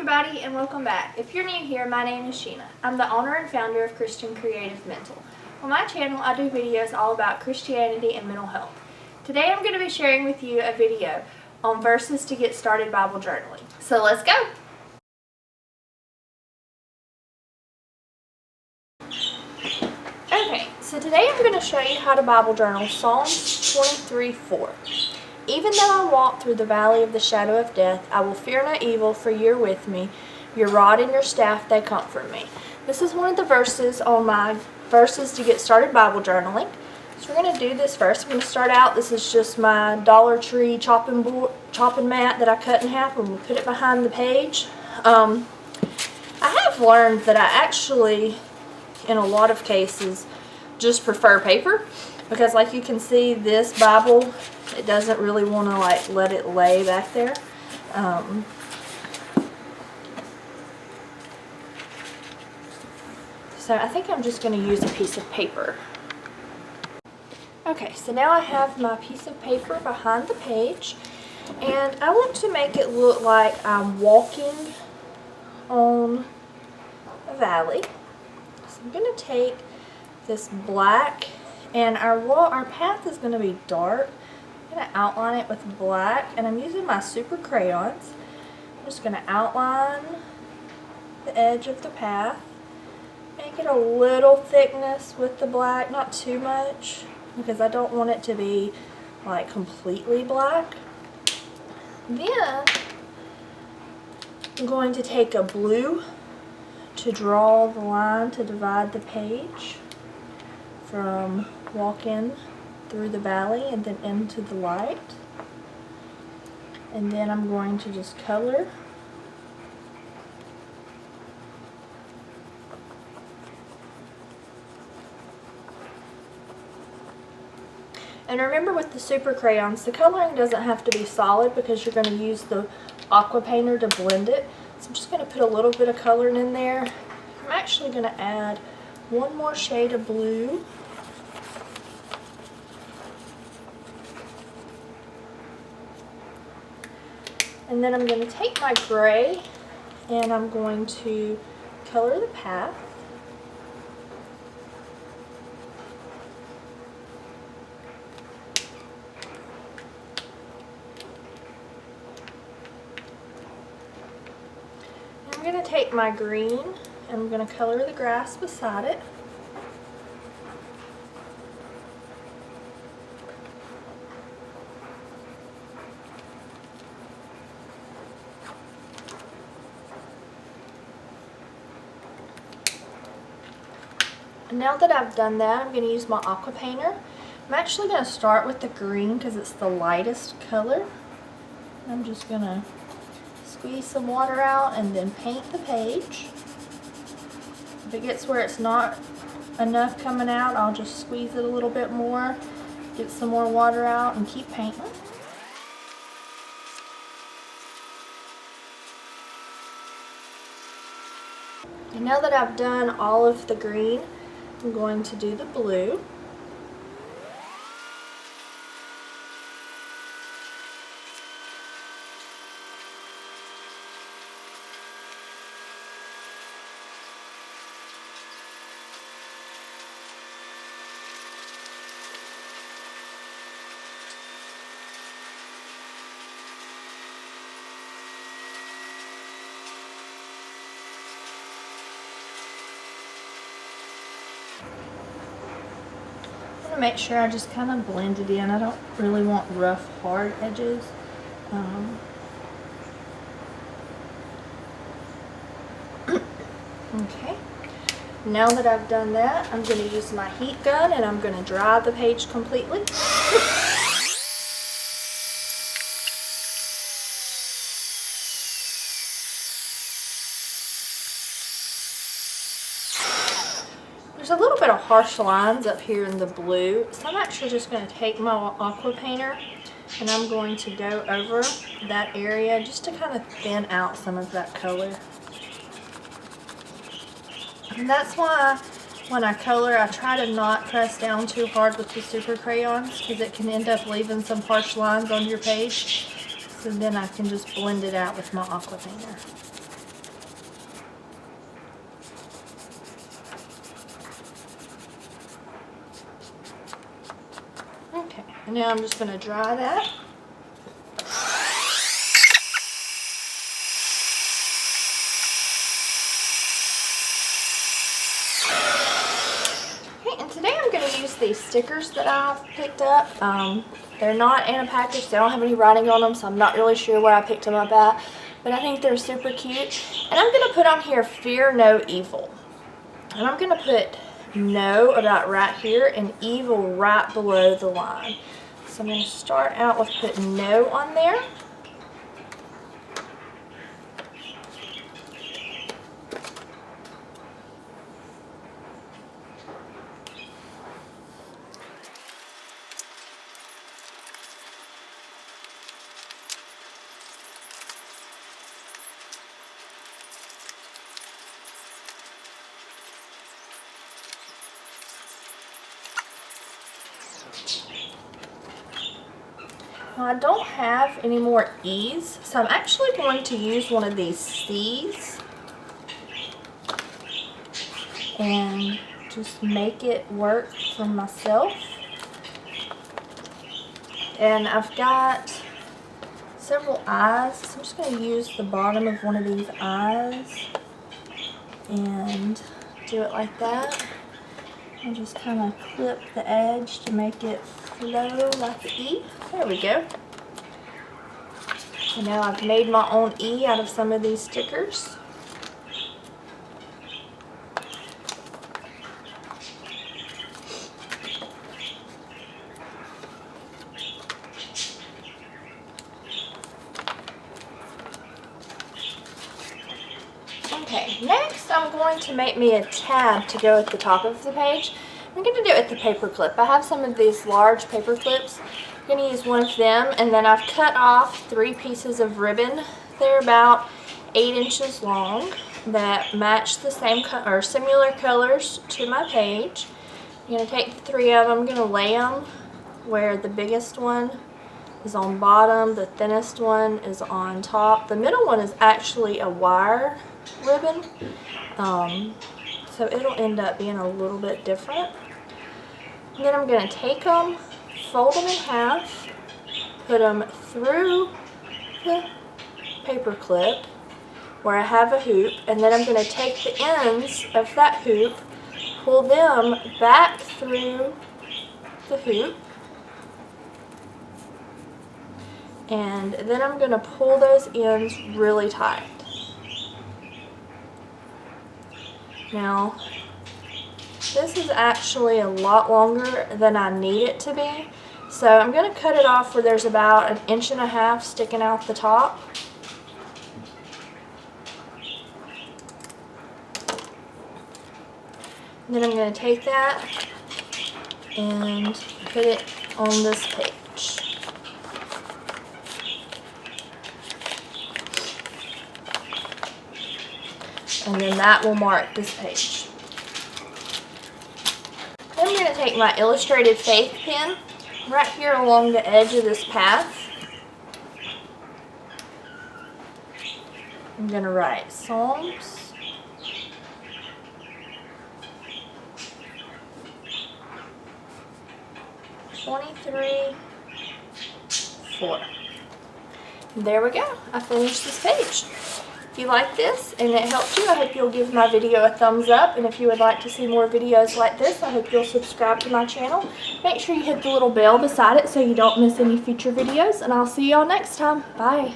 everybody and welcome back. If you're new here, my name is Sheena. I'm the owner and founder of Christian Creative Mental. On my channel, I do videos all about Christianity and mental health. Today I'm going to be sharing with you a video on verses to get started Bible journaling. So let's go! Okay, so today I'm going to show you how to Bible journal Psalms 23:4. Even though I walk through the valley of the shadow of death, I will fear no evil, for you're with me. Your rod and your staff, they comfort me. This is one of the verses on my verses to get started Bible journaling. So we're going to do this first. I'm going to start out. This is just my Dollar Tree chopping mat that I cut in half, and we'll put it behind the page. I have learned that I actually, in a lot of cases, just prefer paper, because like you can see, this Bible, it doesn't really want to like let it lay back there. So I think I'm just going to use a piece of paper. Okay, so now I have my piece of paper behind the page, and I want to make it look like I'm walking on a valley. So I'm going to take this black, and our path is going to be dark. I'm going to outline it with black, and I'm using my super crayons. I'm just going to outline the edge of the path, make it a little thickness with the black, not too much, because I don't want it to be like completely black. Then I'm going to take a blue to draw the line to divide the page from walking through the valley and then into the light. And then I'm going to just color. And remember, with the super crayons, the coloring doesn't have to be solid because you're going to use the aqua painter to blend it. So I'm just going to put a little bit of coloring in there. I'm actually going to add one more shade of blue. And then I'm going to take my gray and I'm going to color the path. And I'm going to take my green and I'm going to color the grass beside it. Now that I've done that, I'm going to use my aqua painter. I'm actually going to start with the green because it's the lightest color. I'm just going to squeeze some water out and then paint the page. If it gets where it's not enough coming out, I'll just squeeze it a little bit more, get some more water out, and keep painting. And now that I've done all of the green, I'm going to do the blue. Make sure I just kind of blend it in. I don't really want rough, hard edges. Okay. Now that I've done that, I'm going to use my heat gun and I'm going to dry the page completely. There's a little bit of harsh lines up here in the blue, so I'm actually just going to take my aqua painter and I'm going to go over that area just to kind of thin out some of that color. And that's why when I color, I try to not press down too hard with the super crayons, because it can end up leaving some harsh lines on your page. So then I can just blend it out with my aqua painter. And now I'm just going to dry that. Okay, and today I'm going to use these stickers that I've picked up. They're not in a package. They don't have any writing on them, so I'm not really sure where I picked them up at. But I think they're super cute. And I'm going to put on here Fear No Evil. And I'm going to put no about right here and evil right below the line. So I'm going to start out with putting no on there. Now I don't have any more E's, so I'm actually going to use one of these C's and just make it work for myself. And I've got several eyes, so I'm just going to use the bottom of one of these eyes and do it like that. And just kind of clip the edge to make it flow like an E. There we go. And now I've made my own E out of some of these stickers. Okay, next I'm going to make me a tab to go at the top of the page. I'm going to do it with the paper clip. I have some of these large paper clips. I'm going to use one of them, and then I've cut off 3 pieces of ribbon. They're about 8 inches long that match the same or similar colors to my page. I'm going to take the 3 of them, I'm going to lay them where the biggest one is on bottom, the thinnest one is on top. The middle one is actually a wire ribbon, so it'll end up being a little bit different. And then I'm going to take them, fold them in half, put them through the paper clip where I have a hoop, and then I'm going to take the ends of that hoop, pull them back through the hoop, and then I'm going to pull those ends really tight. Now, this is actually a lot longer than I need it to be, so I'm going to cut it off where there's about 1.5 inches sticking out the top. And then I'm going to take that and put it on this page. And then that will mark this page. Then I'm going to take my Illustrated Faith pen right here along the edge of this path. I'm going to write Psalms 23:4. There we go. I finished this page. If you like this and it helped you, I hope you'll give my video a thumbs up. And if you would like to see more videos like this, I hope you'll subscribe to my channel. Make sure you hit the little bell beside it so you don't miss any future videos. And I'll see y'all next time. Bye.